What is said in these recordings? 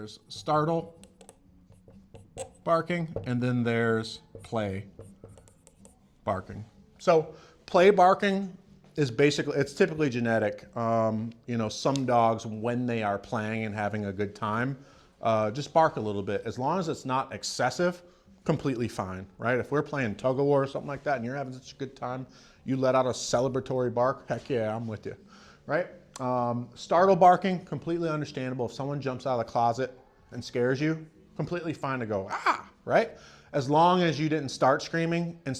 there's startle barking, and then there's play barking. So play barking is basically, it's typically genetic. You know, some dogs, when they are playing and having a good time, just bark a little bit. As long as it's not excessive, completely fine, right? If we're playing tug of war or something like that and you're having such a good time, you let out a celebratory bark, heck yeah, I'm with you, right? Startle barking, completely understandable. If someone jumps out of the closet and scares you, completely fine to go, ah, right? As long as you didn't start screaming and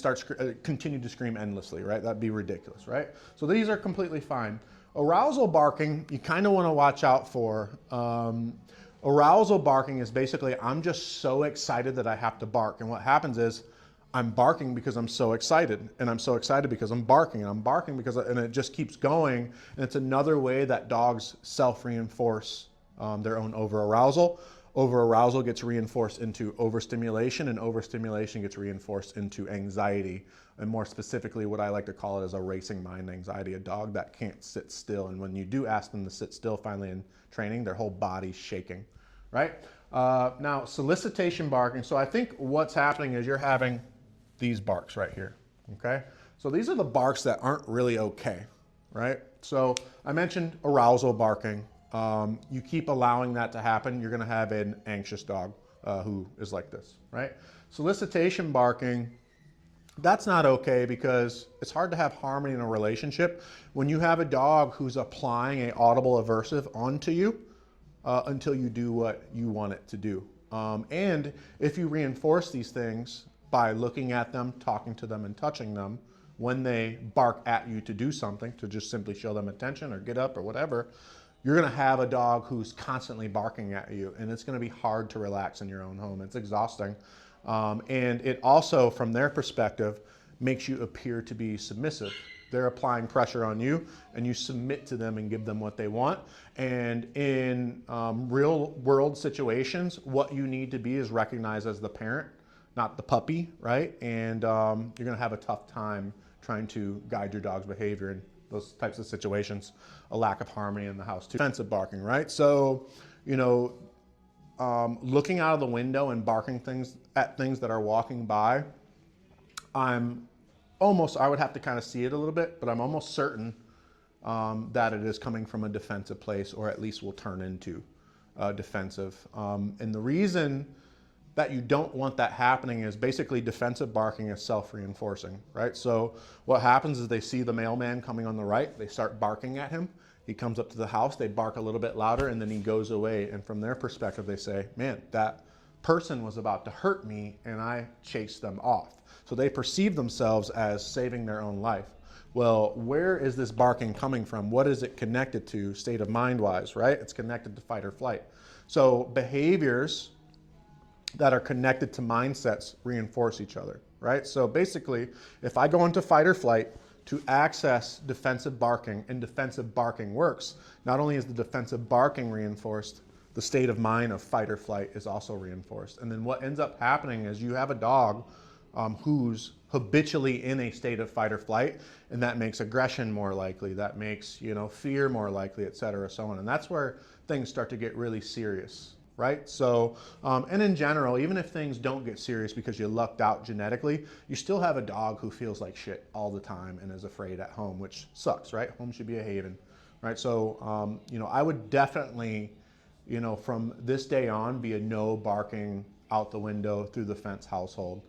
continue to scream endlessly, right? That'd be ridiculous, right? So these are completely fine. Arousal barking, you kind of want to watch out for. Arousal barking is basically, I'm just so excited that I have to bark. And what happens is, I'm barking because I'm so excited, and I'm so excited because I'm barking, and I'm barking because, and it just keeps going. And it's another way that dogs self-reinforce their own over-arousal. Over-arousal gets reinforced into overstimulation, and overstimulation gets reinforced into anxiety. And more specifically, what I like to call it is a racing mind anxiety, a dog that can't sit still. And when you do ask them to sit still finally in training, their whole body's shaking, right? Now, solicitation barking. So I think what's happening is you're having these barks right here, okay? So these are the barks that aren't really okay, right? So I mentioned arousal barking. You keep allowing that to happen, you're gonna have an anxious dog who is like this, right? Solicitation barking, that's not okay because it's hard to have harmony in a relationship when you have a dog who's applying an audible aversive onto you until you do what you want it to do. And if you reinforce these things by looking at them, talking to them, and touching them, when they bark at you to do something, to just simply show them attention or get up or whatever, you're gonna have a dog who's constantly barking at you, and it's gonna be hard to relax in your own home. It's exhausting. And it also, from their perspective, makes you appear to be submissive. They're applying pressure on you, and you submit to them and give them what they want. And in real world situations, what you need to be is recognized as the parent, not the puppy, right? And you're gonna have a tough time trying to guide your dog's behavior in those types of situations. A lack of harmony in the house too. Defensive barking, right? So, you know, looking out of the window and barking at things that are walking by, I would have to kind of see it a little bit, but I'm almost certain that it is coming from a defensive place, or at least will turn into defensive. And the reason that you don't want that happening is basically defensive barking is self-reinforcing, right? So what happens is they see the mailman coming on the right, they start barking at him. He comes up to the house, they bark a little bit louder, and then he goes away. And from their perspective, they say, man, that person was about to hurt me and I chased them off. So they perceive themselves as saving their own life. Well, where is this barking coming from? What is it connected to, state of mind-wise, right? It's connected to fight or flight. So behaviors that are connected to mindsets reinforce each other, right? So basically, if I go into fight or flight to access defensive barking, and defensive barking works, not only is the defensive barking reinforced, the state of mind of fight or flight is also reinforced. And then what ends up happening is you have a dog who's habitually in a state of fight or flight, and that makes aggression more likely, that makes, you know, fear more likely, et cetera, so on. And that's where things start to get really serious, right? So, and in general, even if things don't get serious because you lucked out genetically, you still have a dog who feels like shit all the time and is afraid at home, which sucks, right? Home should be a haven, right? So, you know, I would definitely, you know, from this day on, be a no barking out the window through the fence household.